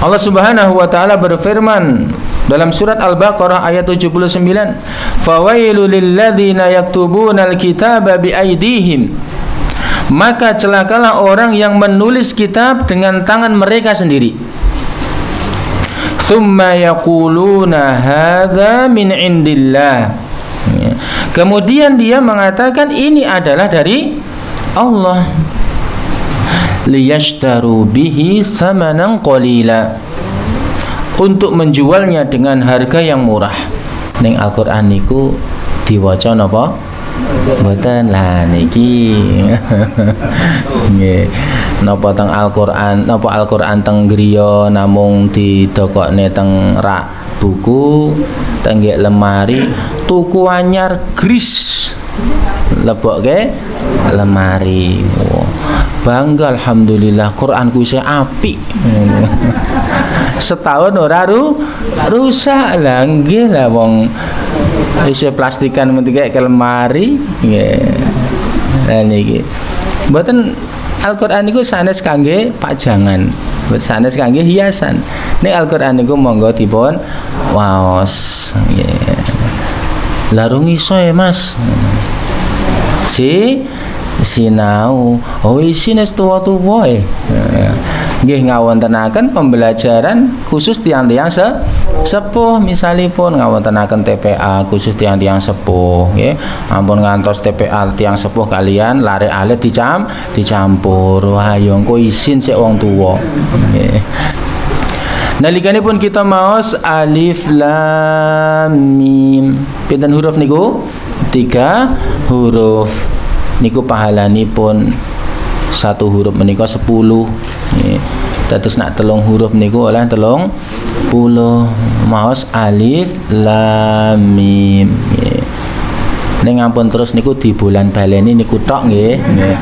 Allah Subhanahu wa taala berfirman dalam surat Al-Baqarah ayat 79, "Fawailul lilladzina yaktubunal kitaba biaidihim." Maka celakalah orang yang menulis kitab dengan tangan mereka sendiri. Tsumma yaquluna hadza min indillah. Kemudian dia mengatakan ini adalah dari Allah. Liyashtaru bihi samanan qalila, untuk menjualnya dengan harga yang murah. Ning Al-Qur'an niku diwaca napa? Mboten lah niki. Nggih. Napa teng Al-Qur'an, napa Al-Qur'an teng griya namung didokokne teng rak buku, teng lemari, tuku anyar gris. Lebokke lemari. Oh, bangga alhamdulillah Quranku isih apik. Setahun ora rusak lah, nggih lah wong isih plastikan mentik ke lemari nggih. Lah niki mboten Al-Qur'an niku sanes kangge pajangan, sanes kangge hiasan. Nek Al-Qur'an niku monggo dipun waos nggih. Larung iso ya Mas. Sinau isine tuwa-tuwa nggih ngawontenaken pembelajaran khusus tiang-tiang sepuh, misalipun ngawontenaken TPA khusus tiang-tiang sepuh nggih. Ampun ngantos TPA tiang sepuh kalian lare alit dicampur. Wah yo engko isin sik wong tuwa nggih. Nalikanipun kita maos alif lam mim. Pinten huruf niku? 3 huruf. Niku pahalanipun satu huruf menika 10. Nggih. Dados nak 3 huruf niku oleh 30. Maos alif lam mim. Nggih. Ning ampun terus niku di bulan baleni niku tok nggih. Nggih.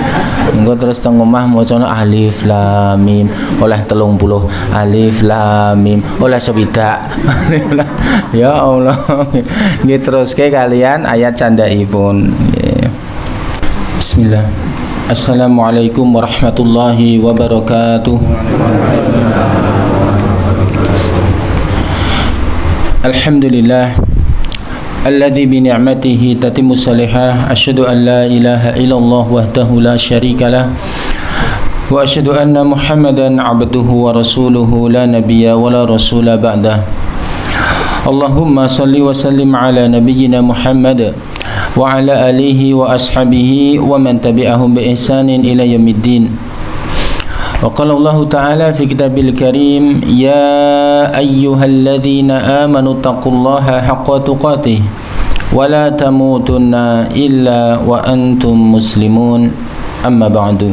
Engko terus teng omah macane alif lam mim oleh 30. Alif lam mim oleh sewidak. Ya Allah. Nggih teruske kalian ayat candhaipun. Nggih. Bismillah. Assalamualaikum warahmatullahi wabarakatuh. Alhamdulillah alladzi bi ni'matihi tatimmu salihah. Asyhadu an la ilaha illallah wahdahu la syarikalah wa asyhadu anna Muhammadan 'abduhu wa rasuluhu la nabiyya wa la rasula ba'dah. Allahumma salli wa sallim ala nabiyyina Muhammad wa ala alihi wa ashabihi wa man tabi'ahum bi ihsanin ila yaumiddin. Wa qala Allah ta'ala fi kitabil karim, ya ayyuhalladzina amanu taqullaha haqqa tuqatih wa la tamutunna illa wa antum muslimun. Amma ba'du.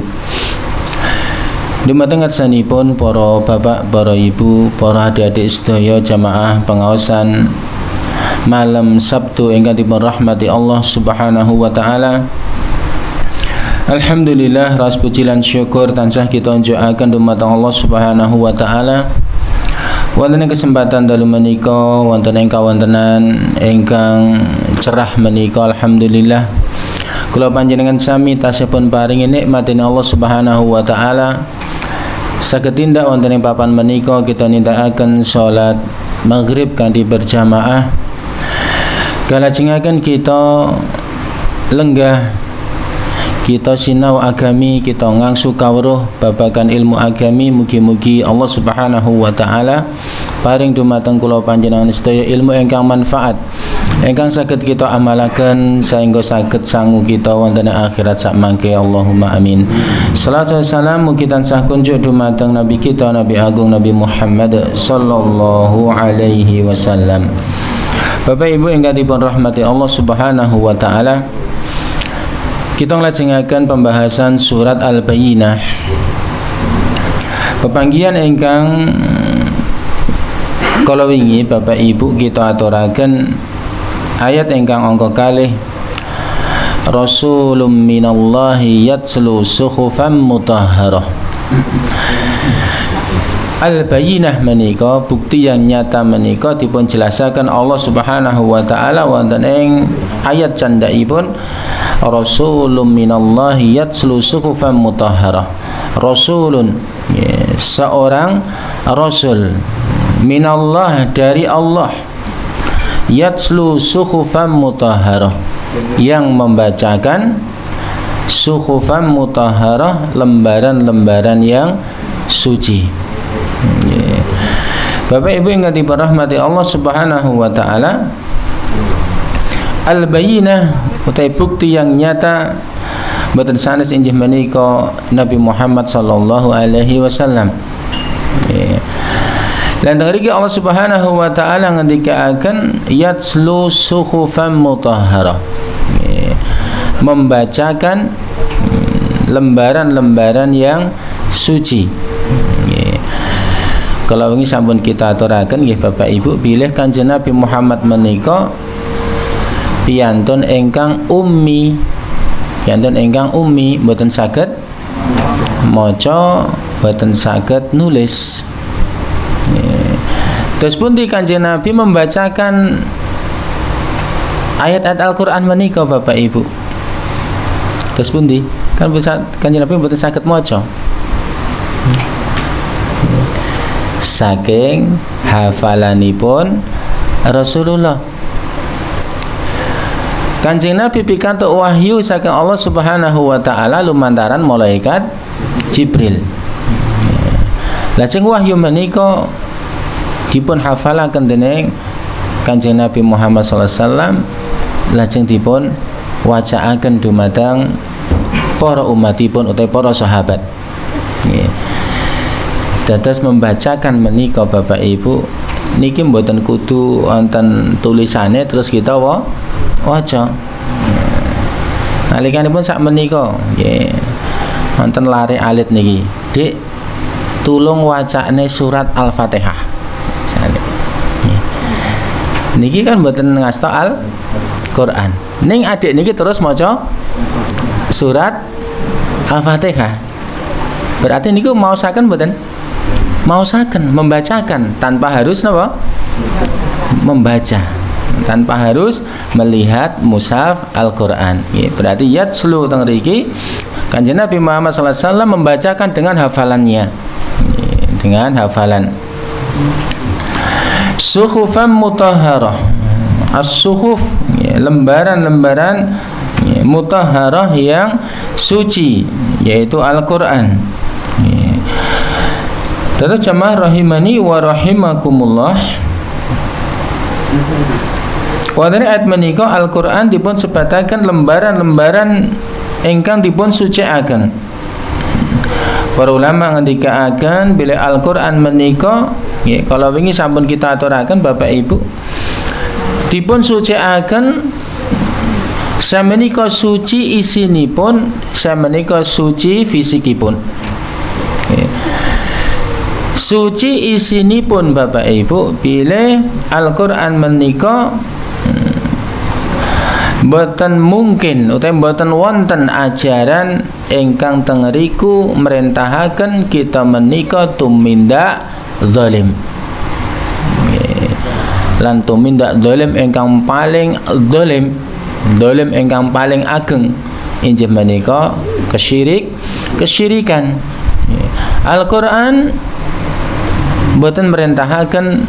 Dumateng sanipun para bapak, para ibu, para adik-adik sedaya jamaah pengaosan malam Sabtu ingkang dipun rahmati Allah Subhanahu wa taala. Alhamdulillah ras puji lan syukur tansah kita unjukaken dumateng Allah Subhanahu wa taala. Wonten ing kesempatan dalu menika wonten ing kawontenan ingkang cerah menika alhamdulillah kula panjenengan sami tasih pun paringi nikmatin Allah Subhanahu wa taala. Saged tindak wonten ing papan menika kita nindakaken salat maghrib kanthi berjamaah. Kalajengaken kita lenggah, kita sinau agami, kita ngangsu kawruh babagan ilmu agami. Mugi-mugi Allah Subhanahu wa taala paring dumateng kula panjenengan sedaya ilmu ingkang manfaat, ingkang saged kita amalaken saengga saged sangu kita wonten akhirat sak mangke. Allahumma amin. Salawat salam mugi tansah kunjuk dumateng Nabi kita Nabi Agung Nabi Muhammad sallallahu alaihi wasallam. Bapak Ibu ingkang dipun rahmati Allah Subhanahu wa taala, kita nglajengaken pembahasan surat Al-Bayyinah. Pepanggihan ingkang kala wingi Bapak Ibu kita aturaken ayat ingkang angka kalih, Rasulun minallahi yatslu suhufan mutahharah. Al-Bayyinah menika bukti yang nyata menika dipun jelasaken Allah Subhanahu wa taala wonten ing ayat candhaipun, Rasulun minallahi yatslu suhufan mutahharah. Rasulun, seorang rasul minallah dari Allah, yatslu suhufan mutahharah, yang membacakan suhufan mutahharah, lembaran-lembaran yang suci. Bapak Ibu yang dirahmati Allah Subhanahu wa taala, al-bayyinah utai bukti yang nyata boten sanes injih menika Nabi Muhammad sallallahu alaihi wasallam. Lan ngriki Allah Subhanahu wa taala ngendikaaken yatslu suhufan mutahharah, membacakan lembaran-lembaran yang suci. Kalau ini sampun kita aturaken nggih Bapak Ibu, bilih Kanjeng Nabi Muhammad menika piyantun ingkang ummi, piyantun ingkang ummi, mboten saged maca, mboten saged nulis. Terus pun di Kanjeng Nabi membacakan ayat-ayat Al-Qur'an menika Bapak Ibu. Terus pun di kan Kanjeng Nabi mboten saged maca. Saking hafalanipun Rasulullah. Kanjeng Nabi pikantuk wahyu saking Allah Subhanahu wa taala lumantaran malaikat Jibril. Lajeng wahyu menika dipun hafalaken dening Kanjeng Nabi Muhammad sallallahu alaihi wasallam, lajeng dipun wacaaken dumateng para umatipun utawi para sahabat. Dados membacakan menika Bapak Ibu niki mboten kudu wonten tulisane terus kita waca. Nalikanipun sak menika nggih wonten lare alit niki, Dik, tulung wacane surat Al-Fatihah. Niki kan mboten ngasta Al-Qur'an. Ning adik niki terus maca surat Al-Fatihah. Berarti niku maosaken mboten? Maosaken, membacakan tanpa harus napa? Membaca, tanpa harus melihat mushaf Al-Qur'an. Berarti yatslu teng mriki Kanjeng Nabi Muhammad sallallahu alaihi wasallam membacakan dengan hafalannya. Dengan hafalan. Suhufan mutahharah. As-suhuf, lembaran-lembaran mutahharah yang suci, yaitu Al-Qur'an. Terus jamaah rahimani wa rahimakumullah. Wadane ayat menika Al-Qur'an dipun sebataken lembaran-lembaran ingkang dipun sucikaken. Para ulama ngendikaaken bila Al-Qur'an menika nggih kalau wingi sampun kita aturaken Bapak Ibu, dipun sucikaken samenika suci isinipun, samenika suci fisikipun. Suci isinipun Bapak Ibu, bila Al-Qur'an menika boten mungkin utawi boten wonten ajaran ingkang teng riku mrentahaken kita menika tumindak zalim. Lan tumindak zalim ingkang paling zalim ingkang paling ageng inggih menika kesyirikan. Al-Qur'an boten mrentahaken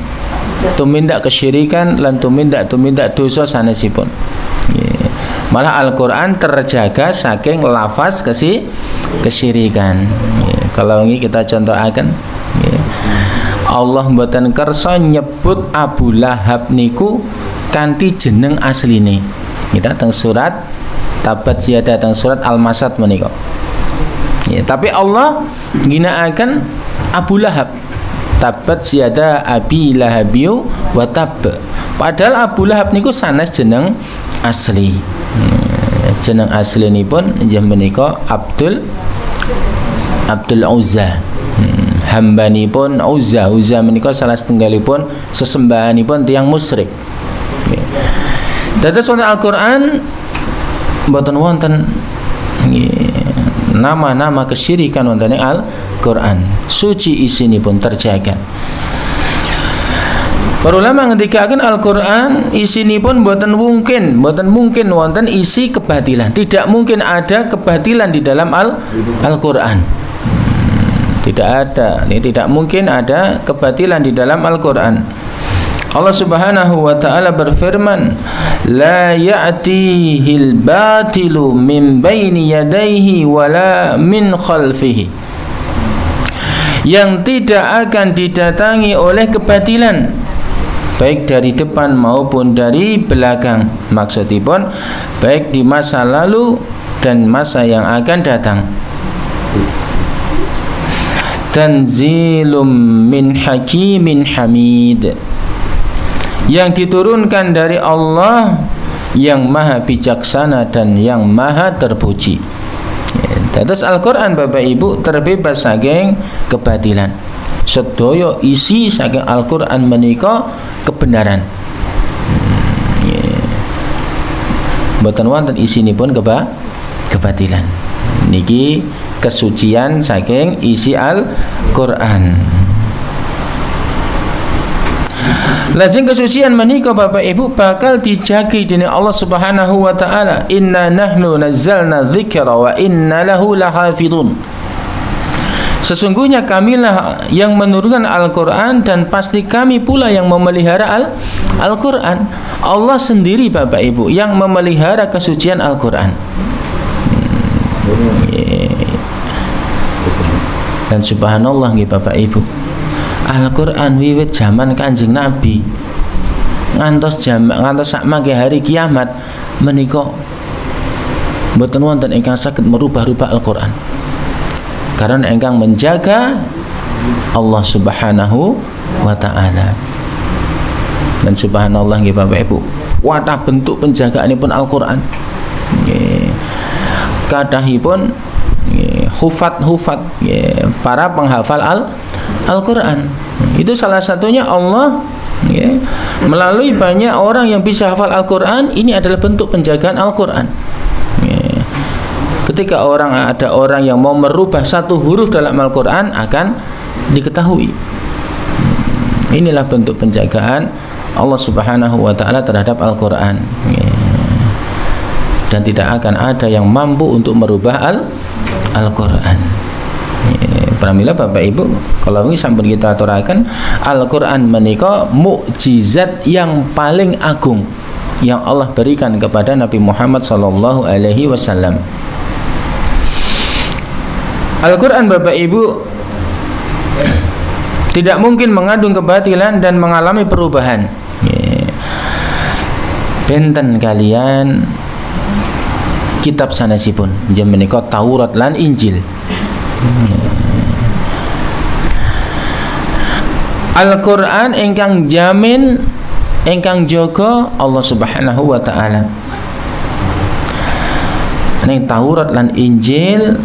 tumindak kesyirikan lan tumindak dosa sanesipun. Malah Al-Qur'an terjaga saking lafaz kesyirikan. Kalau ini kita contohaken, Allah mboten kersa nyebut Abu Lahab niku kanthi jeneng asline. Kita teng surat Tabat Yadah teng surat Al-Masad menika. Tapi Allah ginakaken Abu Lahab. Tabat Yadah Abi Lahabiyu wa tab. Padahal Abu Lahab niku sanes jeneng asli. Jeneng aslinipun inggih menika Abdul Uzza. Hambanipun Uzza menika salah setunggalipun sesembahanipun tiyang musyrik. Dados wonten Al-Qur'an mboten wonten nama-nama kesyirikan wonten ing Al-Qur'an. Suci isinipun terjaga. Para ulama ngendikaken Al-Qur'an isinipun mboten mungkin wonten isi kebatilan. Tidak mungkin ada kebatilan di dalam Al-Qur'an. Tidak ada, ini tidak mungkin ada kebatilan di dalam Al-Qur'an. Allah Subhanahu wa taala berfirman, "La ya'tihil batilu min baini yadayhi wala min khalfihi." Yang tidak akan didatangi oleh kebatilan baik dari depan maupun dari belakang. Maksudipun baik di masa lalu dan masa yang akan datang. Tanzilum min hakimin hamid, yang diturunkan dari Allah yang maha bijaksana dan yang maha terpuji. Terus Al-Quran Bapak Ibu terbebas saking kebatilan. Sedaya isi saking Al-Quran menika kebenaran. Mboten wonten isinipun kebatilan. Niki kesucian saking isi Al-Quran. Lajeng kesucian menika Bapak Ibu bakal dijagi dening Allah Subhanahu wa taala. Inna nahnu nazzalna dzikra wa inna lahu lahafidun. Sesungguhnya kamilah yang menurunkan Al-Quran dan pasti kami pula yang memelihara Al-Quran. Allah sendiri Bapak Ibu yang memelihara kesucian Al-Quran. Dan subhanallah nggih Bapak Ibu, Al-Quran wiwit zaman Kanjeng Nabi ngantos sak mangke hari kiamat menika mboten wonten ingkang saged merubah-rubah Al-Quran. Karena engkang menjaga Allah Subhanahu wa taala. Dan subhanallah nggih Bapak Ibu, wadah bentuk penjagaanipun Al-Quran. Nggih. Kadahipun hufat para penghafal Al-Quran. Itu salah satunya Allah melalui banyak orang yang bisa hafal Al-Quran. Ini adalah bentuk penjagaan Al-Quran. Ketika ada orang yang mau merubah satu huruf dalam Al-Quran, akan diketahui. Inilah bentuk penjagaan Allah Subhanahu wa taala terhadap Al-Quran. Dan tidak akan ada yang mampu untuk merubah Al-Quran. Pramila Bapak Ibu, kalau ini sampun kita aturaken, Al-Quran menika mukjizat yang paling agung yang Allah berikan kepada Nabi Muhammad sallallahu alaihi wasallam. Al-Quran Bapak Ibu tidak mungkin mengandung kebatilan dan mengalami perubahan. Benten kalian kitab sanesipun inggih menika Taurat lan Injil. Al-Quran ingkang jamin, ingkang jaga Allah Subhanahu wa taala. Ning Taurat lan Injil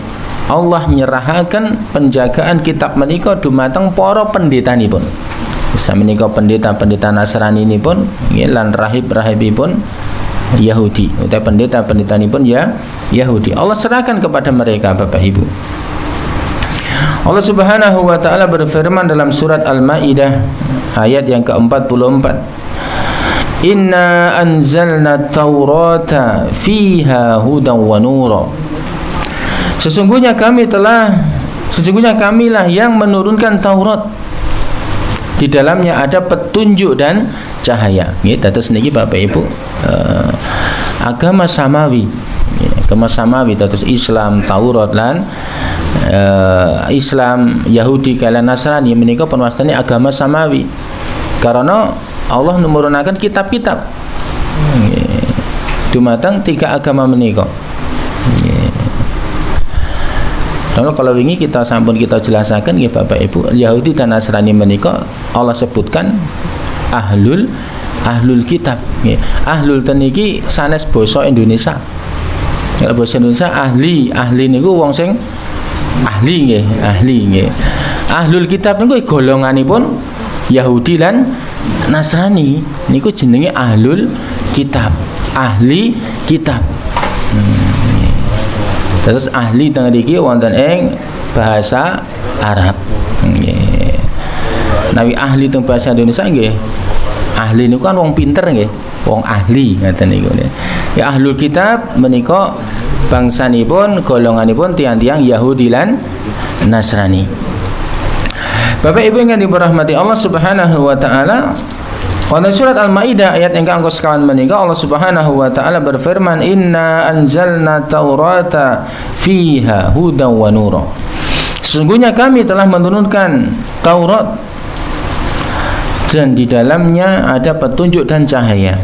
Allah nyerahaken penjagaan kitab menika dumateng para pendetanipun. Samenika pendeta-pendeta Nasrani nipun lan rahib-rahibipun Yahudi, utai pendeta-pendetanipun ya Yahudi. Allah serahkan kepada mereka Bapak Ibu. Allah Subhanahu wa taala berfirman dalam surat Al-Maidah ayat yang ke-44. Inna anzalna Taurata fiha hudan wa nura. Sesungguhnya kamilah yang menurunkan Taurat. Di dalamnya ada petunjuk dan cahaya. Nggih, dados niki Bapak Ibu, agama samawi. Agama samawi dados Islam, Taurat lan Islam, Yahudi kalian Nasrani menika pun wastane agama samawi. Karena Allah nurunaken kitab-kitab. Dumateng tiga agama menika. Kalau wingi kita sampun kita jelasaken nggih Bapak Ibu, Yahudi dan Nasrani menika Allah sebutkan ahlul kitab. Ahlul teniki sanes basa Indonesia. Kalau basa Indonesia ahli niku wong sing ahli nggih. Ahlul kitab niku golonganipun Yahudi lan Nasrani niku jenenge ahlul kitab, ahli kitab. Terus ahli teng mriki wonten ing bahasa Arab. Nggih. Nawi ahli teng bahasa Indonesia nggih. Ahli niku kan wong pinter nggih, wong ahli ngaten niku. Ya ahlul kitab menika bangsanipun golonganipun tiang-tiang Yahudi lan Nasrani. Bapak Ibu yang dirahmati Allah Subhanahu wa taala, pada surat Al-Maidah ayat yang keanggo sekawan menika Allah Subhanahu wa taala berfirman, "Inna anzalna Taurata fiha hudan wa nura." Sesungguhnya kami telah menurunkan Taurat dan di dalamnya ada petunjuk dan cahaya.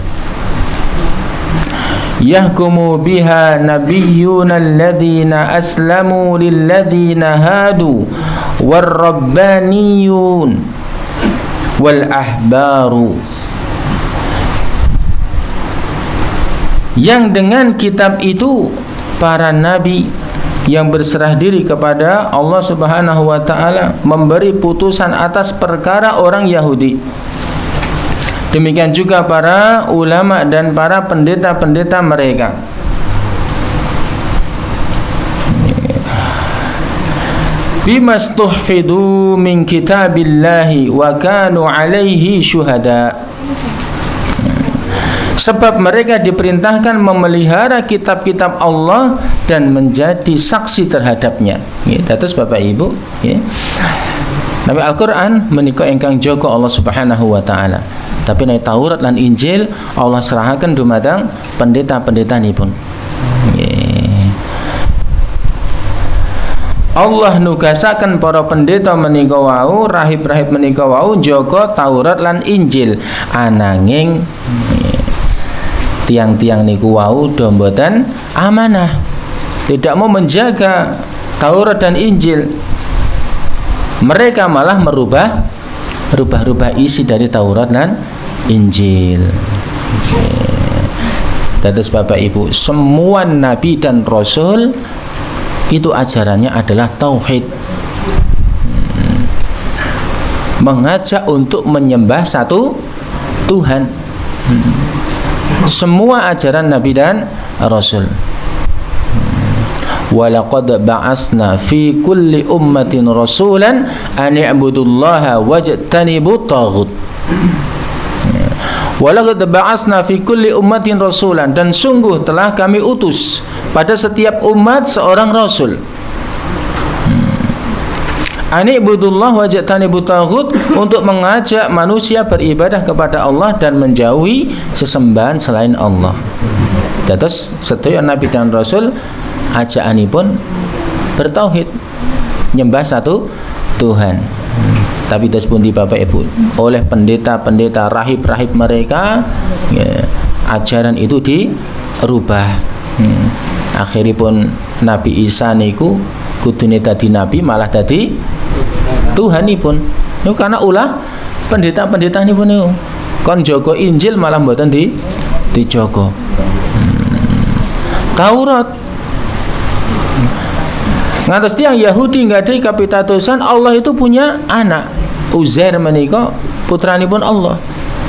Yahkumu biha nabiyyuna alladhina aslamu lilladhina hadu warrabbaniyun wal ahbaru. Yang dengan kitab itu para nabi yang berserah diri kepada Allah Subhanahu wa taala memberi putusan atas perkara orang Yahudi. Demikian juga para ulama dan para pendeta-pendeta mereka. Bimastuhfidu min kitabillahi wa kanu alaihi syuhada. Sebab mereka diperintahkan memelihara kitab-kitab Allah dan menjadi saksi terhadapnya. Dados Bapak Ibu, Nabi Al-Quran menika ingkang jaga Allah Subhanahu wa taala. Tapi nek Taurat lan Injil Allah serahaken dumateng pendeta-pendetanipun. Allah nugasaken para pendeta menika wau, rahib-rahib menika wau jaga Taurat lan Injil. Ananging tiang-tiang niku wau do mboten amanah. Tidak mau menjaga Taurat dan Injil. Mereka malah rubah isi dari Taurat dan Injil. Dados Bapak Ibu, semua nabi dan rasul itu ajarannya adalah tauhid. Mengajak untuk menyembah satu Tuhan. Semua ajaran nabi dan rasul. Walaqad ba'asna fi kulli ummatin rasulan an i'budullaha wajtanibut taghut. Walaqad ba'asna fi kulli ummatin rasulan, dan sungguh telah kami utus pada setiap umat seorang rasul. An i'budullaha wajtanibut taghut, untuk mengajak manusia beribadah kepada Allah dan menjauhi sesembahan selain Allah. Dados sedaya nabi dan rasul ajakanipun bertauhid, nyembah satu Tuhan. Tapi terus pun di Bapak Ibu, oleh pendeta-pendeta, rahib-rahib mereka, ajaran itu dirubah. Akhiripun Nabi Isa niku kudune dadi nabi malah dadi Tuhanipun. Niku karena ulah pendeta-pendeta nipun niku kon jaga Injil malah mboten dijaga. Taurat ngantos tiyang Yahudi nggadahi kapitadosan Allah itu punya anak. Uzair menika putranipun Allah.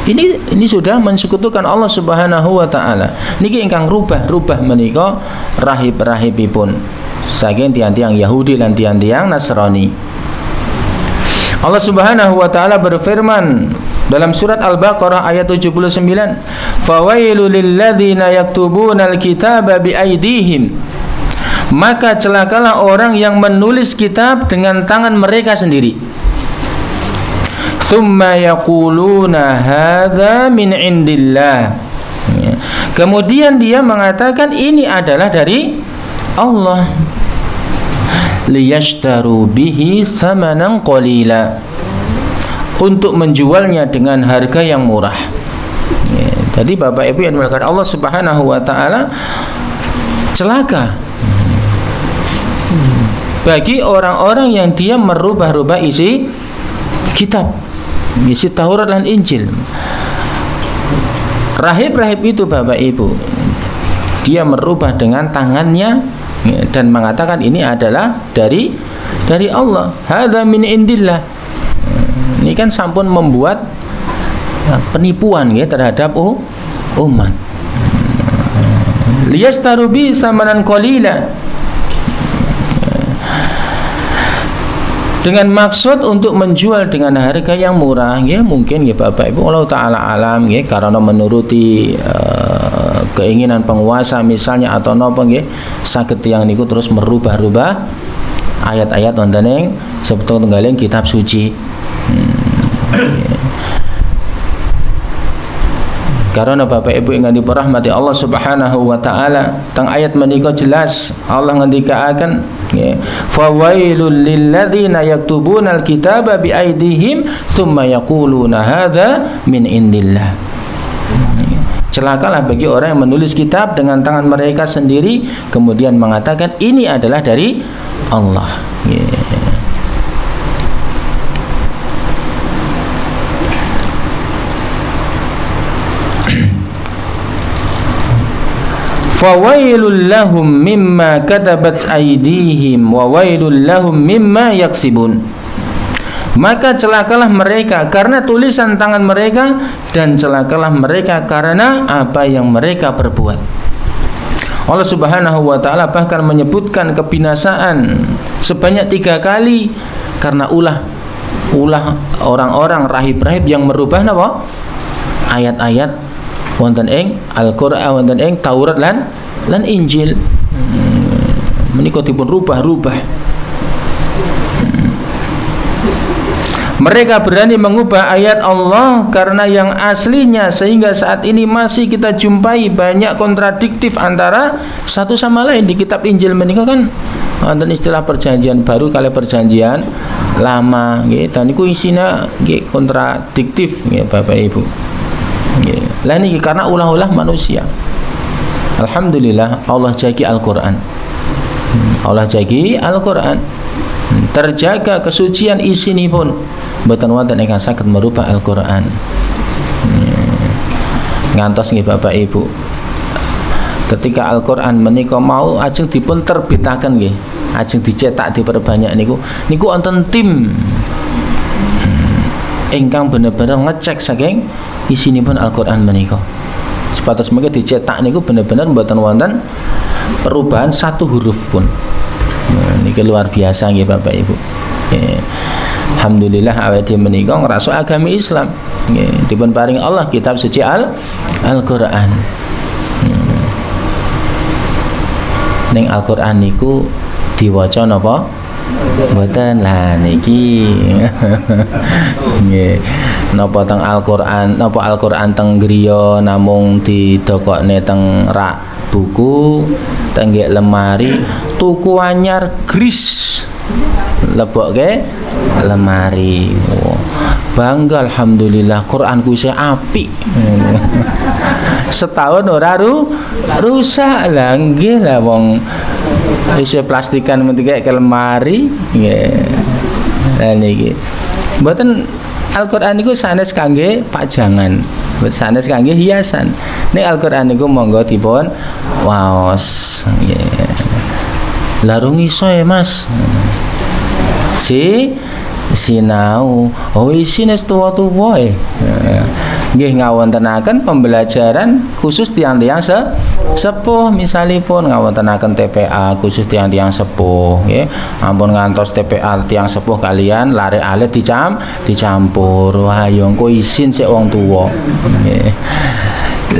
Ini sudah mensekutukan Allah Subhanahu wa taala. Niki ingkang rubah menika rahib-rahibipun saking tiang-tiang Yahudi lan tiang-tiang Nasrani. Allah Subhanahu wa taala berfirman dalam surat Al-Baqarah ayat 79, "Fawailul lilladzina yaktubunal kitaba biaidihim." Maka celakalah orang yang menulis kitab dengan tangan mereka sendiri. Tsumma yaquluna hadza min indillah. Kemudian dia mengatakan ini adalah dari Allah. Liyashtaru bihi samanan qalila, untuk menjualnya dengan harga yang murah. Jadi Bapak Ibu yang dimuliakan Allah Subhanahu wa taala, celaka bagi orang-orang yang dia merubah-rubah isi kitab, isi Taurat dan Injil. Rahib-rahib itu Bapak Ibu, dia merubah dengan tangannya dan mengatakan ini adalah dari Allah. Hadza min indillah. Ini kan sampun membuat penipuan terhadap umat. Liyastaru bi samanan qalila, dengan maksud untuk menjual dengan harga yang murah, mungkin Bapak Ibu Allah taala alam karena menuruti keinginan penguasa misalnya atau napa saged tiyang niku terus merubah-rubah ayat-ayat wonten ing setunggaling kitab suci. Karena Bapak Ibu ingkang dirahmati Allah Subhanahu wa taala, teng ayat menika jelas Allah ngendikaaken fawailul lilladzina yaktubunal kitaba biaidihim tsumma yaquluna hadza min indillah. Celakalah bagi orang yang menulis kitab dengan tangan mereka sendiri kemudian mengatakan ini adalah dari Allah. Fawailul lahum mimma katabat aydihim wa wailul lahum mimma yaksibun. Maka celakalah mereka karena tulisan tangan mereka dan celakalah mereka karena apa yang mereka perbuat. Allah Subhanahu wa taala bahkan menyebutkan kebinasaan sebanyak 3 kali karena ulah orang-orang rahib-rahib yang merubah napa? Ayat-ayat wonten ing Al-Qur'an, wonten ing Taurat lan Injil. Menika dipun rubah-rubah. Mereka berani mengubah ayat Allah karena yang aslinya, sehingga saat ini masih kita jumpai banyak kontradiktif antara satu sama lain. Di kitab Injil menika kan wonten istilah perjanjian baru kali perjanjian lama nggih, dan niku isine nggih kontradiktif nggih Bapak Ibu. Nggih. Lah niki karena ulah-ulah manusia. Alhamdulillah Allah jagi Al-Qur'an. Allah jagi Al-Qur'an. Terjaga kesucian isinipun. Mboten wonten ingkang saged merubah Al-Qur'an. Ngantos nggih Bapak Ibu. Ketika Al-Qur'an menika mau ajeng dipun terbitaken nggih, ajeng dicetak diperbanyak niku wonten tim ingkang bener-bener ngecek saking isinipun Al-Qur'an menika. Sepatus mengke dicetak niku bener-bener mboten wonten perubahan satu huruf pun. Niki luar biasa nggih Bapak Ibu. Alhamdulillah awake dhewe menika ngrasuk agami Islam. Nggih, dipun paring Allah kitab suci Al-Qur'an. Ning Al-Qur'an niku diwaca napa? Mboten lah niki. Nggih. Napa teng Al-Qur'an, napa Al-Qur'an teng griya namung didokokne teng rak buku, teng lemari, tuku anyar gris. Lebokke lemari. Oh, bangga alhamdulillah Quranku isih apik. Setahun ora rusak lah nggih lah wong isih plastikan mentika ke lemari nggih. Lah niki. Mboten Al-Qur'an niku sanes kangge pajangan, sanes kangge hiasan. Nek Al-Qur'an niku monggo dipun waos nggih. Larung iso ya Mas. Sinau isines tuwa-tuwa nggih ngawontenaken pembelajaran khusus tiang-tiang sepuh, misalipun ngawontenaken TPA khusus tiang-tiang sepuh nggih, ampun ngantos TPA tiang sepuh kalian lare alit dicampur, wah yo engko isin sik wong tuwa nggih.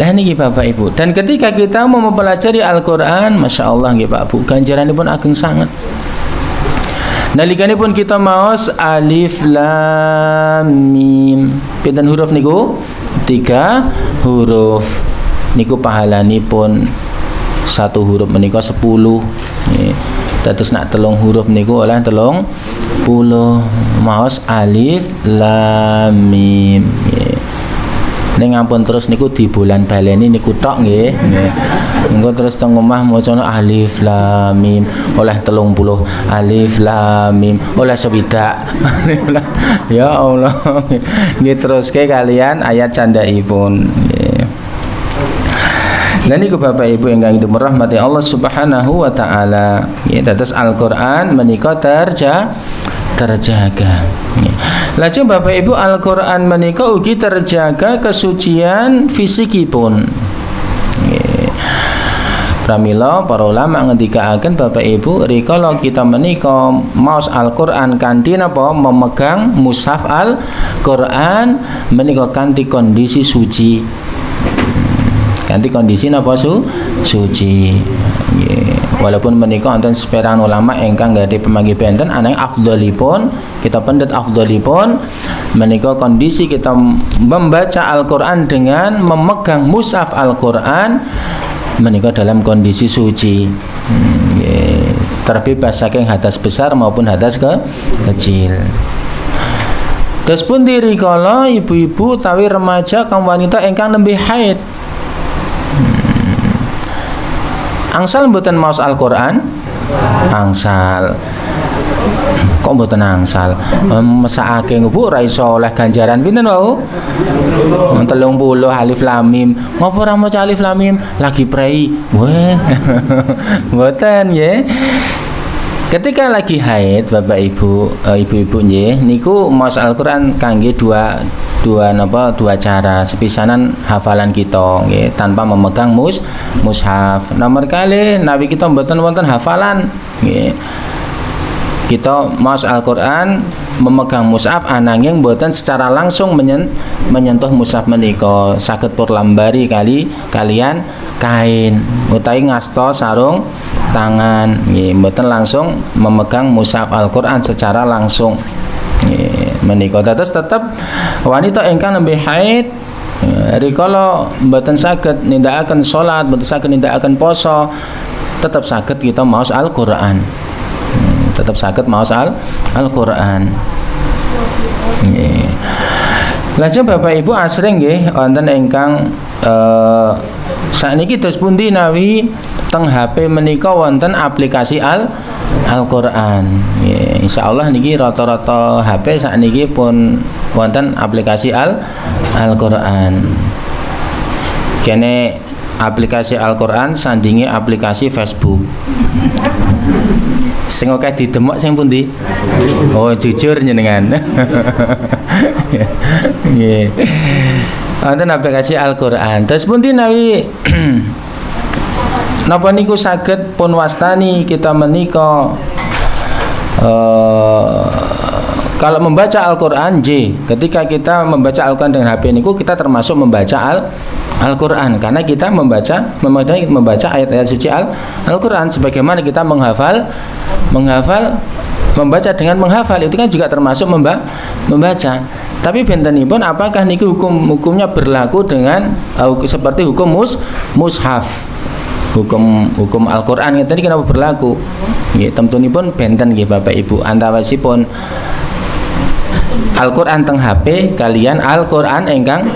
Lah niki Bapak Ibu, dan ketika kita mau mempelajari Al-Qur'an, Masya Allah nggih Pak Bu, ganjaranipun ageng sangat. Nalikanipun kita maos alif lam mim, pinten huruf niku? 3 huruf. Niku pahalanipun 1 huruf menika 10. Nggih. Dados nak 3 huruf niku oleh 30. Maos alif lam mim. Nggih. Ning ampun terus niku di bulan baleni niku tok nggih. Nggih. Engko terus teng omah macane alif lam mim oleh 30, alif lam mim oleh 20. Ya Allah. Nggih teruske kalian ayat candhaipun nggih. Lah niku Bapak Ibu ingkang dirahmati Allah Subhanahu wa taala. Nggih dados Al-Qur'an menika terjaga. Lajeng Bapak Ibu Al-Qur'an menika ugi terjaga kesucian fisikipun. Pramila para ulama ngendikaaken Bapak Ibu rikala kita menika maos Al-Qur'an kanthi napa memegang mushaf Al-Qur'an menika kanthi kondisi suci. Kanthi kondisi napa suci. Nggih. Walaupun menika wonten seperang ulama ingkang gadhe pemanggi benten ananging afdhalipun kita pendet afdhalipun menika kondisi kita membaca Al-Qur'an dengan memegang mushaf Al-Qur'an menika dalam kondisi suci. Terbebas saking hadas besar maupun hadas kecil. Terus pun diri kala ibu-ibu utawi remaja kaum wanita ingkang nembe haid. Angsal mboten maos Al-Qur'an? Angsal. Kok mboten angsal? Mesakake Bu ra iso oleh ganjaran pinten wau? 30 alif lam mim. Ngopo ora maca alif lam mim? Lagi prei. Weh. Mboten nggih. Ketika lagi haid Bapak Ibu, ibu-ibu nggih niku maos Al-Qur'an kangge dua cara. Sepisanan hafalan kita nggih tanpa memegang mushaf. Nomor kali nabi kita mboten wonten hafalan nggih. Kita maos Al-Qur'an memegang mushaf ananging mboten secara langsung menyentuh mushaf menika saged pur lambari kalian kain utawi ngasta sarung tangan nggih mboten langsung memegang mushaf Al-Qur'an secara langsung nggih menika dados tetep wanita ingkang nembe haid rikala mboten saged nindakaken salat mboten saged nindakaken poso tetep saged kita maos Al-Qur'an tetap saged maos Al-Qur'an. Nggih. Lajeng Bapak Ibu asring nggih wonten ingkang sakniki terus pundi nawi teng HP menika wonten aplikasi Al-Qur'an. Nggih, insyaallah niki rata-rata HP sakniki pun wonten aplikasi Al-Qur'an. Kene aplikasi Al-Qur'an sandinge aplikasi Facebook. Sing akeh didemok sing pundi? Oh, jujur jenengan. Nggih. Wonten aplikasi Al-Qur'an. Terus pundi nawi napa niku saged pun wastani kita menika kalau membaca Al-Qur'an ketika kita membaca Al-Qur'an dengan HP niku kita termasuk membaca Al-Qur'an karena kita membaca ayat-ayat suci Al-Qur'an sebagaimana kita menghafal membaca dengan menghafal itu kan juga termasuk membaca. Tapi bentenipun apakah niki hukumnya berlaku dengan seperti hukum mushaf? Hukum Al-Qur'an ngeten iki kenapa berlaku? Nggih, temtunipun benten nggih Bapak Ibu antawasipun Al-Qur'an teng HP kalian Al-Qur'an ingkang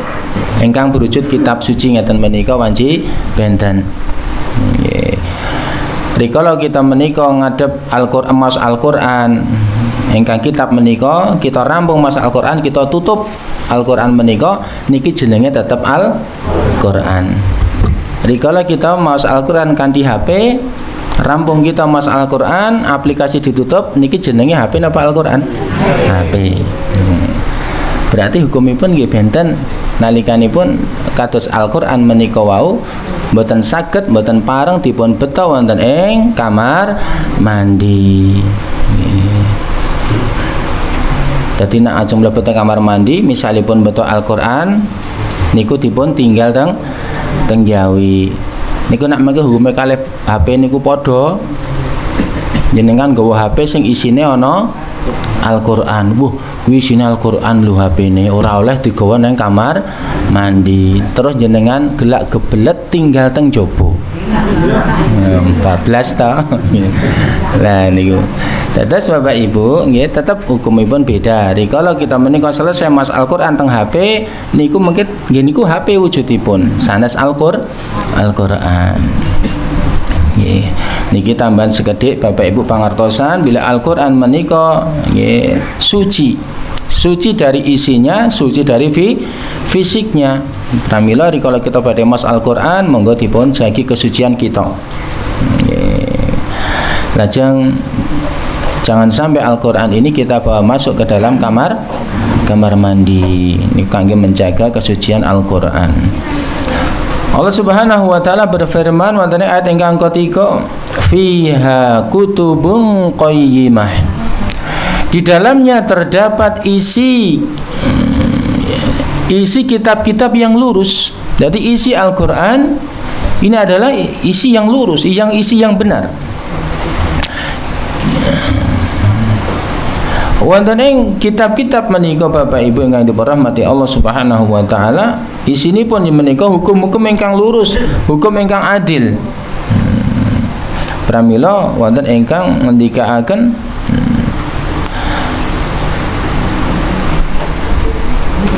berwujud kitab suci ngeten menika wanci benten. Nggih. Rikala kita menika ngadep Al-Qur'an maos Al-Qur'an ingkang kitab menika kita rampung maos Al-Qur'an kita tutup Al-Qur'an menika niki jenenge tetep Al-Qur'an. Rikala kita maos Al-Qur'an kanthi HP rampung kita maos Al-Qur'an aplikasi ditutup niki jenenge HP napa Al-Qur'an? HP. Berarti hukumipun nggih benten nalikanipun kados Al-Qur'an menika wau mboten saged mboten pareng dipun beta wonten ing kamar mandi. Dadi nek ajeng mlebet kamar mandi misalipun beta Al-Qur'an niku dipun tinggal teng jawi. Niku nek mengke hukume kalih HP niku padha jenengan nggawa HP sing isine ana Al-Qur'an. Kuwi isine Al-Qur'an lho HP-ne ora oleh digawa nang kamar mandi. Terus jenengan gelak gebelet tinggal teng jaba. 14 ta. Lah niku. Dados Bapak Ibu nggih tetep hukumipun beda. Rikala kita menika selesai mas Al-Qur'an teng HP niku mungkin nggih niku HP wujudipun sanes Al-Qur'an. Nggih, niki tambahan sekedhik Bapak Ibu pangertosan bila Al-Qur'an menika nggih suci dari isinya, suci dari fisiknya. Pramila rikala kita badhe maos Al-Qur'an monggo dipun jagi kesucian kita. Nggih. Lajeng jangan sampai Al-Qur'an ini kita bawa masuk ke dalam kamar mandi. Ini kangge menjaga kesucian Al-Qur'an. Allah Subhanahu wa taala berfirman wonten ayat ingkang ketiga, "Fiha kutubun qayyimah." Di dalamnya terdapat isi kitab-kitab yang lurus. Jadi isi Al-Qur'an ini adalah isi yang lurus, isi yang benar. Wonten ing kitab-kitab menika Bapak Ibu ingkang dirahmati Allah Subhanahu wa taala, isinipun menika hukum-hukum ingkang lurus, hukum ingkang adil. Pramila wonten ingkang ngendikaaken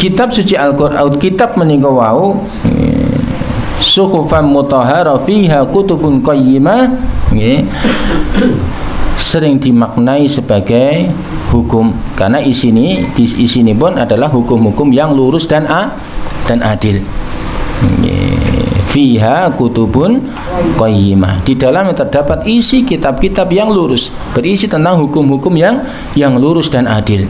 kitab suci Al-Qur'an, kitab menika wau suhufan mutahhara fiha kutubun qayyimah, sering dimaknai sebagai hukum karena isini pun adalah hukum-hukum yang lurus dan adil. Fiha kutubun qayyimah, di dalamnya terdapat isi kitab-kitab yang lurus, berisi tentang hukum-hukum yang lurus dan adil.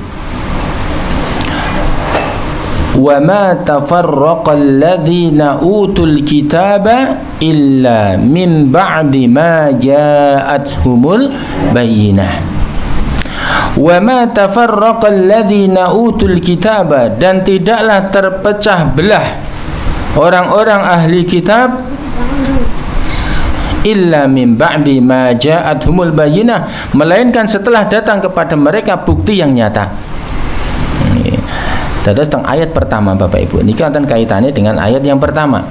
Wa ma tafarraqal ladzina utul kitaba illa min ba'di ma ja'atuhumul bayyinah. Wa ma tafarraqal ladzina utul kitaba, dan tidaklah terpecah belah orang-orang ahli kitab illa min ba'di ma ja'atuhumul bayyinah, melainkan setelah datang kepada mereka bukti yang nyata. Terus tentang ayat pertama Bapak Ibu, ini kan kaitannya dengan ayat yang pertama.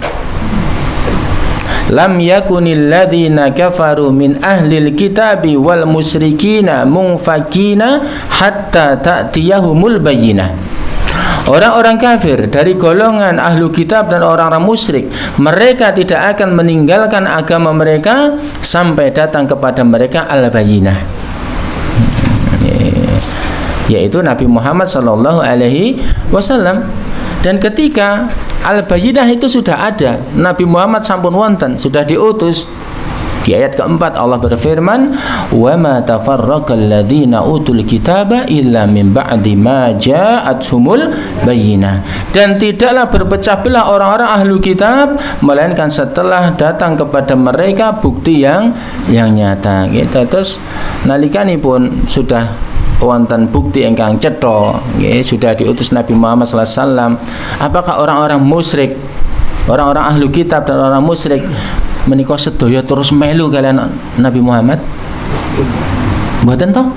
Lam yakunil ladzina kafaru min ahlil kitabi wal musyrikina munfakina hatta ta'tiyahumul bayyinah. Orang-orang kafir dari golongan ahlu kitab dan orang-orang musyrik, mereka tidak akan meninggalkan agama mereka sampai datang kepada mereka al-bayyinah, yaitu Nabi Muhammad sallallahu alaihi wasallam. Dan ketika al-bayyinah itu sudah ada, Nabi Muhammad sampun wonten, sudah diutus. Di ayat keempat Allah berfirman, "Wa ma tafarraqal ladzina utul kitaba illa min ba'di ma ja'atuhumul bayyinah." Dan tidaklah berpecah belah orang-orang ahlu kitab melainkan setelah datang kepada mereka bukti yang nyata. Gitu. Terus nalikanipun sudah wonten bukti ingkang cetha, sudah diutus Nabi Muhammad sallallahu alaihi wasallam. Apakah orang-orang musyrik, orang-orang ahlu kitab dan orang musyrik menika sedaya terus melu kalian Nabi Muhammad? Mboten toh?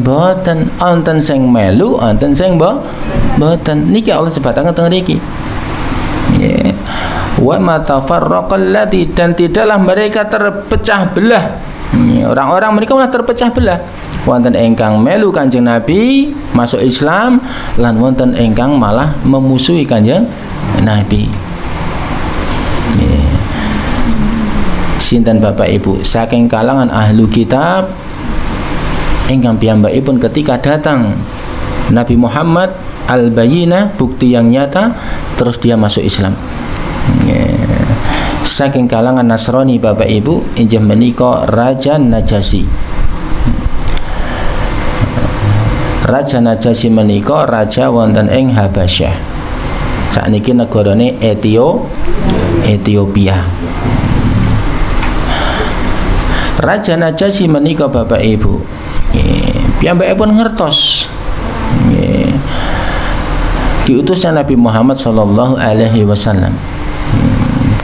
Mboten, wonten sing melu, wonten sing mboten. Niki Allah sebataken teng mriki. Nggih. Wa ma tafarraqal ladzi, dan tidaklah mereka terpecah belah. Orang-orang mereka malah terpecah belah. Wonten ingkang melu Kanjeng Nabi masuk Islam, lan wonten ingkang malah memusuhi Kanjeng Nabi. Sinten Bapak Ibu saking kalangan ahlu kitab ingkang piyambakipun ketika datang Nabi Muhammad al-bayyinah, bukti yang nyata, terus dia masuk Islam. Saking kalangan Nasrani Bapak Ibu injih menika Raja Najasyi. Raja Najasyi menika raja wonten ing Habasyah. Sakniki negarane Ethiopia. Raja Najasyi menika Bapak Ibu, piyambakipun ngertos diutusnya Nabi Muhammad sallallahu alaihi wasallam.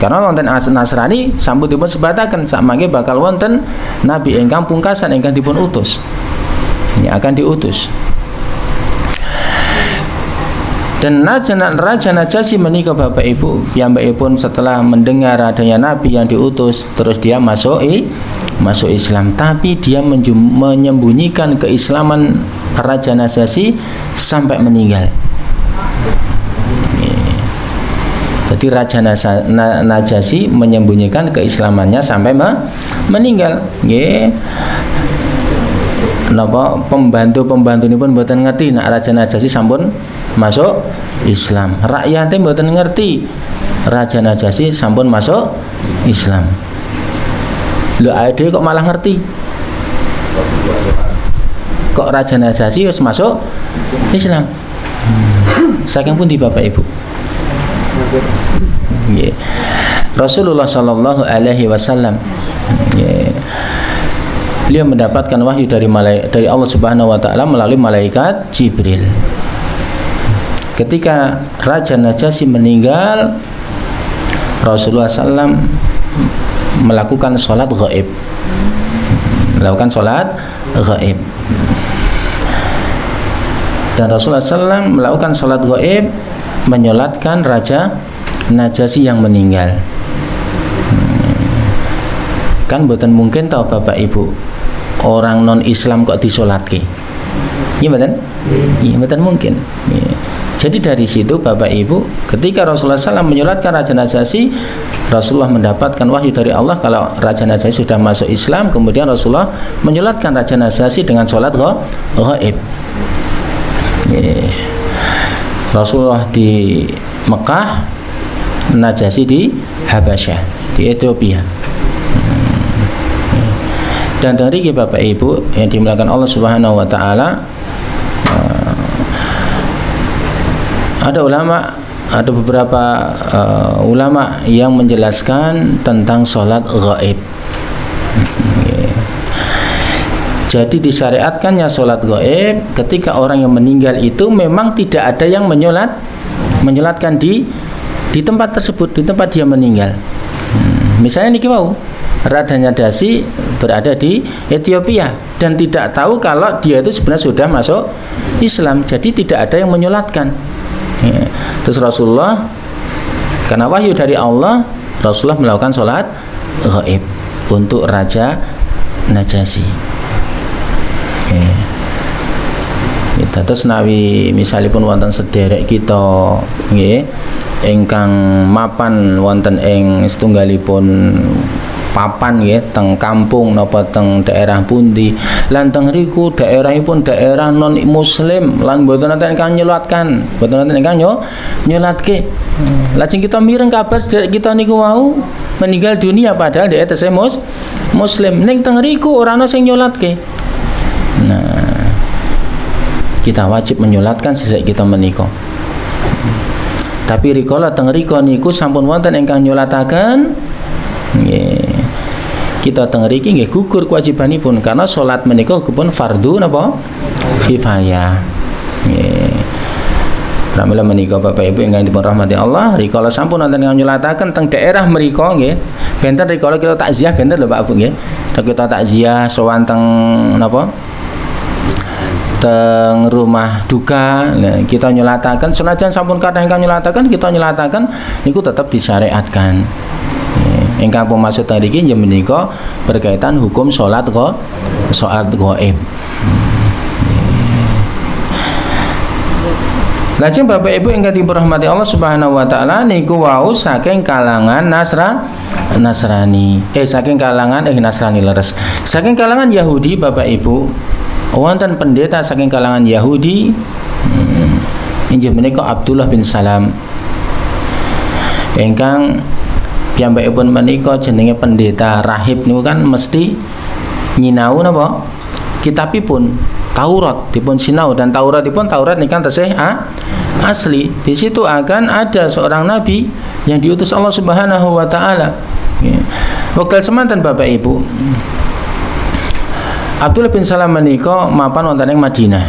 Karena wonten Nasrani sampun dipun sebataken sakmangke bakal wonten nabi ingkang pungkasan ingkang dipun utus. Akan diutus. Dan Raja Najasyi menika Bapak Ibu, piyambakipun setelah mendengar adanya nabi yang diutus, terus dia masuk Islam, tapi dia menyembunyikan keislaman Raja Najasyi sampai meninggal. Jadi Raja Najasyi menyembunyikan keislamannya sampai meninggal. Nggih. Napa pembantu ini pun mboten ngerti nek Raja Najasyi sampun masuk Islam. Rakyatnya mboten ngerti Raja Najasyi sampun masuk Islam. Lho ade kok malah ngerti. Kok Raja Najasyi wis masuk Islam. Saking pundi Bapak Ibu? Nggih. Rasulullah sallallahu alaihi wasallam beliau mendapatkan wahyu dari Allah Subhanahu wa taala melalui malaikat Jibril. Ketika Raja Najasyi meninggal, Rasulullah SAW melakukan sholat gaib. Dan Rasulullah SAW melakukan sholat gaib, menyolatkan Raja Najasyi yang meninggal. Kan mboten mungkin tau Bapak Ibu orang non Islam kok disolatke. Iya mboten? Iya mboten mungkin. Jadi dari situ Bapak Ibu, ketika Rasulullah SAW menyolatkan Raja Najasyi, Rasulullah mendapatkan wahyu dari Allah kalau Raja Najasyi sudah masuk Islam. Kemudian Rasulullah menyolatkan Raja Najasyi dengan sholat gaib. Rasulullah di Mekah, Najasyi di Habasyah, di Ethiopia. Dan dari Bapak Ibu yang dimuliakan Allah Subhanahu wa taala, ada beberapa ulama yang menjelaskan tentang sholat gaib. Jadi disyariatkannya sholat gaib ketika orang yang meninggal itu memang tidak ada yang menyolatkan di tempat tersebut, di tempat dia meninggal. Misalnya niki wau, Raja Najasyi berada di Ethiopia dan tidak tahu kalau dia itu sebenarnya sudah masuk Islam, jadi tidak ada yang menyolatkan. Terus Rasulullah, karena wahyu dari Allah, Rasulullah melakukan sholat gaib untuk Raja Najasyi. Terus nawi misalipun wonten sederek kita nggih ingkang mapan wonten ing setunggalipun papan nggih teng kampung napa teng daerah pundi lan teng riku daerahipun daerah non muslim lan mboten nenten ingkang nyolatkan, mboten nenten ingkang nyolatke. Lajeng kita mireng kabar sederek kita niku wau meninggal dunia padahal dhek tesih muslim ning teng riku ora ana sing nyolatke. Nah, kita wajib menyolatkan sederek kita menika. Tapi rikala teng rika niku sampun wonten ingkang nyolataken, nggih. Kita teng riki nggih gugur kewajibanipun karena salat menika hukum fardu napa? Kifayah. Nggih. Pramila menika Bapak Ibu ingkang dipun rahmati Allah, rikala sampun wonten ingkang nyolataken teng daerah mriku nggih. Benten rikala kita takziah benten lho Pak Bu nggih. Kita takziah sowan teng napa? Teng rumah duka, nah, kita nyolatakan senajan sampun kathah ingkang nyolatakan, kita nyolatakan niku tetap disyariatkan. Ingkang pemaksud mriki nggih menika berkaitan hukum salat gaib. Lajeng Bapak Ibu ingkang dirahmati Allah Subhanahu wa taala niku wau saking kalangan Nasrani. Saking kalangan Nasrani leres. Saking kalangan Yahudi Bapak Ibu, wonten pendeta saking kalangan Yahudi inggih menika Abdullah bin Salam. Ingkang piyambakipun menika jenenge pendeta rahib niku kan mesti nyinau napa? Kitabipun Taurat dipun sinau dan Taurat niku tesih asli. Di situ akan ada seorang nabi yang diutus Allah Subhanahu wa taala. Wekdal semanten Bapak Ibu, Abdullah bin Salam menika mapan wonten ing Madinah.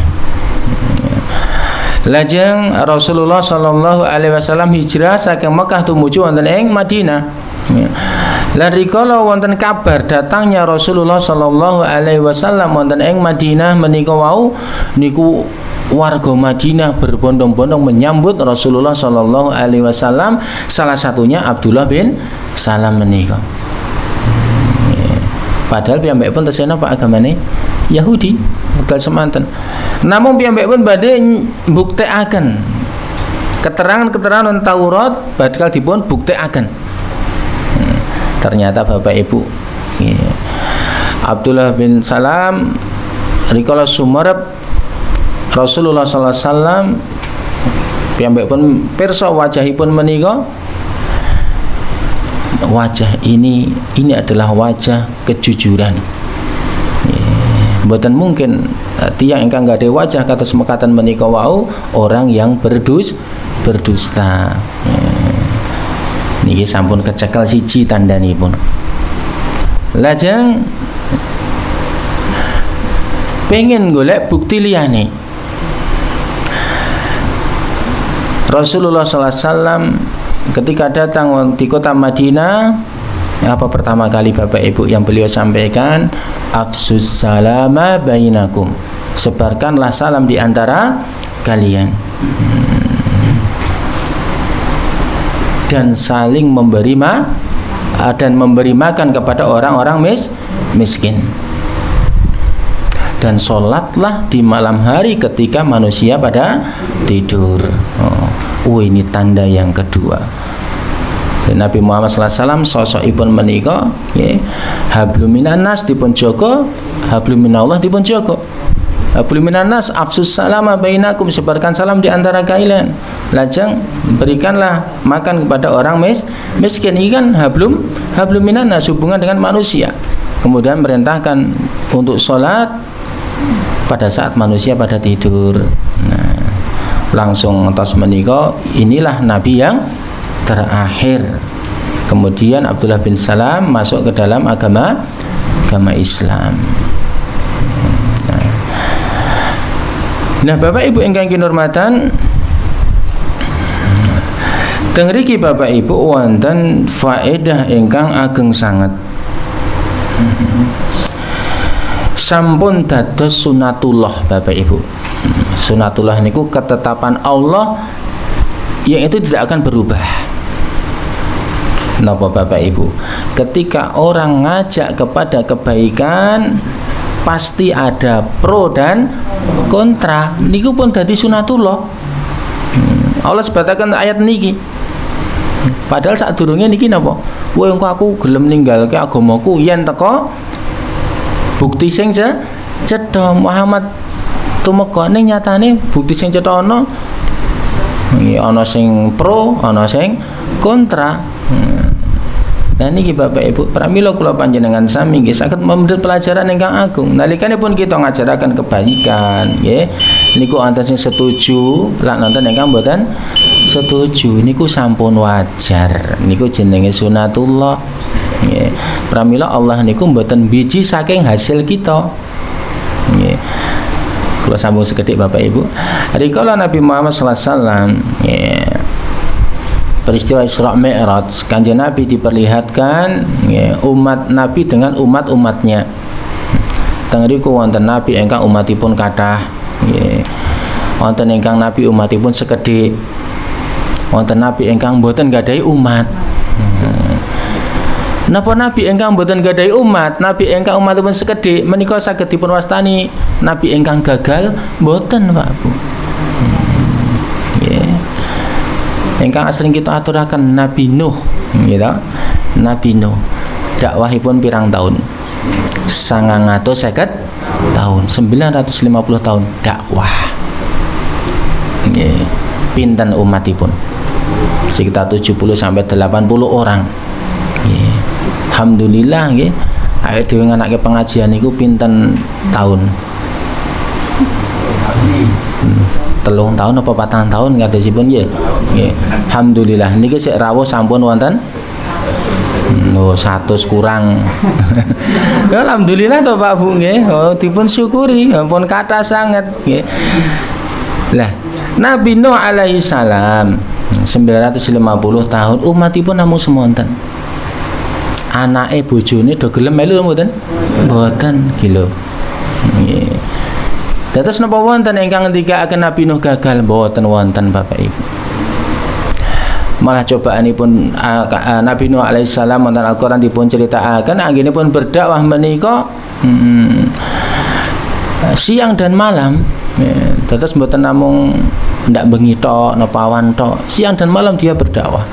Lajeng Rasulullah sallallahu alaihi wasallam hijrah saking Mekah tumuju wonten ing Madinah. Lan rikala wonten kabar datangnya Rasulullah sallallahu alaihi wasallam wonten ing Madinah menika wau niku warga Madinah berbondong-bondong menyambut Rasulullah sallallahu alaihi wasallam, salah satunya Abdullah bin Salam menika. Padahal piyambakipun tesih napa agamane Yahudi wekdal semanten. Namung piyambakipun badhe mbuktekaken keterangan-keterangan Taurat bakal dipun buktekaken. Ternyata Bapak Ibu, Abdullah bin Salam rikala sumerep Rasulullah sallallahu alaihi wasallam piyambakipun pirsa wajahipun menika, wajah ini adalah wajah kejujuran. Mboten mungkin tiyang ingkang gadhe wajah kados mekaten menika wau orang yang berdusta. Niki sampun kecekel siji tandhanipun. Lajeng pengen golek bukti liyane. Rasulullah sallallahu alaihi wasallam ketika datang di kota Madinah, apa pertama kali Bapak Ibu yang beliau sampaikan? Afsus salama bainakum. Sebarkanlah salam di antara kalian. Dan saling memberi dan memberi makan kepada orang-orang miskin. Dan sholatlah di malam hari ketika manusia pada tidur. Ini tanda yang kedua. Dan Nabi Muhammad SAW sosokipun menika hablum minan nas dipun jaga, hablum minallah dipun jaga. Hablum minan nas afsus salama bainakum, sebarkan salam di antara kalian. Lajeng berikanlah makan kepada orang miskin. Ini kan hablum minan nas, hubungan dengan manusia. Kemudian merintahkan untuk sholat pada saat manusia pada tidur. Nah, langsung atas menika inilah Nabi yang terakhir. Kemudian Abdullah bin Salam masuk ke dalam agama Islam. Nah, Bapak Ibu ingkang kinurmatan, teng mriki Bapak Ibu wonten faedah ingkang ageng sanget. Sampun dados sunatullah Bapak Ibu. Sunatullah niku ketetapan Allah yang itu tidak akan berubah. Napa Bapak Ibu? Ketika orang ngajak kepada kebaikan, pasti ada pro dan kontra. Niku pun dadi sunatullah. Allah sebataken ayat niki. Padahal saat durunge niki napa? Wah engko aku gelem ninggalke agamaku yen teko bukti sing cetha. Muhammad tumeka ning nyatane bukti sing cetha ana sing pro, ana sing kontra. Nah niki Bapak Ibu, pramila kula panjenengan sami nggih saged memberi pelajaran ingkang agung. Nalikanipun kita ngajaraken kebaikan, nggih. Niku wonten sing setuju, lan wonten ingkang mboten setuju. Niku sampun wajar. Niku jenenge sunatullah. Nggih. Pramila Allah niku mboten biji saking hasil kita. Nggih. Kula sambung sekedhik Bapak Ibu. Rikala Nabi Muhammad sallallahu alaihi wasallam, nggih. Peristiwa Isra Mi'raj, Kanjeng Nabi diperlihatkan umat Nabi dengan umat-umatnya. Teng riku wonten Nabi ingkang umatipun kathah, wonten ingkang Nabi umatipun sekedhik, wonten Nabi ingkang boten gadahi umat. Napa Nabi ingkang boten gadahi umat, Nabi ingkang umatipun sekedhik menika saged dipun wastani Nabi ingkang gagal? Boten Pak Bu. Ingkang asring kita aturaken Nabi Nuh, gitu. Nabi Nuh dakwahipun pirang tahun? 950 tahun, 950 tahun dakwah. Nggih. Pinten umatipun? Sekitar 70 sampai 80 orang. Nggih. Alhamdulillah nggih. Awake dhewe nganake pengajian niku pinten tahun? 3 tahun apa 4 tahun ngadosipun nggih. Nggih. Alhamdulillah niki sik rawuh sampun wonten 100 kurang. Ya alhamdulillah to Pak Bu nggih. Oh dipun syukuri, ampun kathah sanget nggih. Lah Nabi Nuh alaihi salam 950 tahun umatipun namung semonten. Anake bojone do gelem melu mboten? Mboten gila. Nggih. Dados napa wonten ingkang ngendikaken Nabi Nuh gagal? Mboten wonten Bapak Ibu. Malah cobaanipun Nabi Nuh alaihissalam wonten Al-Qur'an dipun critakaken anggenipun berdakwah menika siang dan malam. Dados mboten namung ndak bengi tok napa awan tok, siang dan malam dia berdakwah.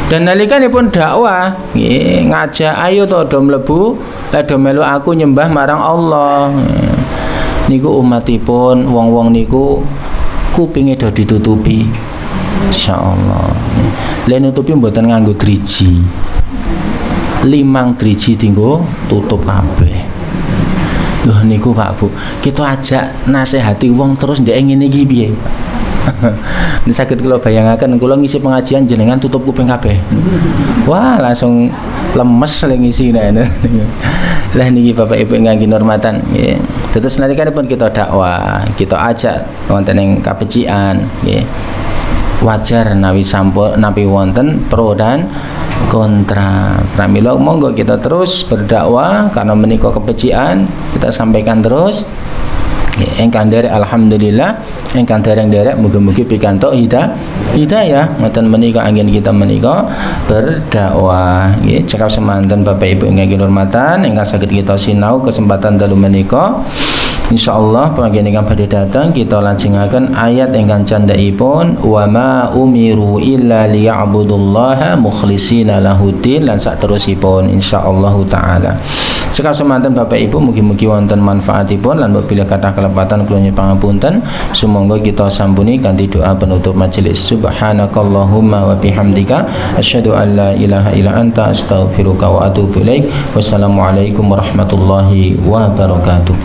Dan nalikanipun dakwah nggih ngajak ayo to do mlebu do melu aku nyembah marang Allah. Niku umatipun wong-wong niku kupinge do ditutupi. Insyaallah. Lha nutupi mboten nganggo driji. 5 driji dinggo tutup kabeh. Loh niku Pak Bu, kita ajak nasihati wong terus ndek ngene iki piye? Ini sakit kula bayangaken kula ngisi pengajian jenengan tutup kuping kabeh. Wah, langsung lemes le ngisine. Lah niki Bapak Ibu ingkang kinurmatan nggih. Terus nalikanipun kita dakwah, kita ajak wonten ing kapecikan nggih. Wajar nawi sampun napi wonten pro dan kontra. Pramila monggo kita terus berdakwah karena menika kepecikan, kita sampaikan terus Engkang derek alhamdulillah, engkang derek mugi-mugi pikantuk hidayah. Ngoten menika anggen kita menika berdakwah. Nggih, cekap semanten Bapak Ibu ingkang kinurmatan, ingkang saged kita sinau kesempatan dalu menika. Insyaallah panggen ingkang badhe dateng kita lajengaken ayat ingkang candhaipun wa ma umiru illa liya'budullaha mukhlishina lahuddin lan saterusipun insyaallah taala. Cekap semanten Bapak Ibu mugi-mugi wonten manfaatipun lan bila kathah kelepatan kula nyuwun pangapunten. Sumangga kita sambuni kanthi doa penutup majelis. Subhanakallahumma wa bihamdika asyhadu an la ilaha illa anta astaghfiruka wa atubu ilaik. Wassalamualaikum warahmatullahi wabarakatuh.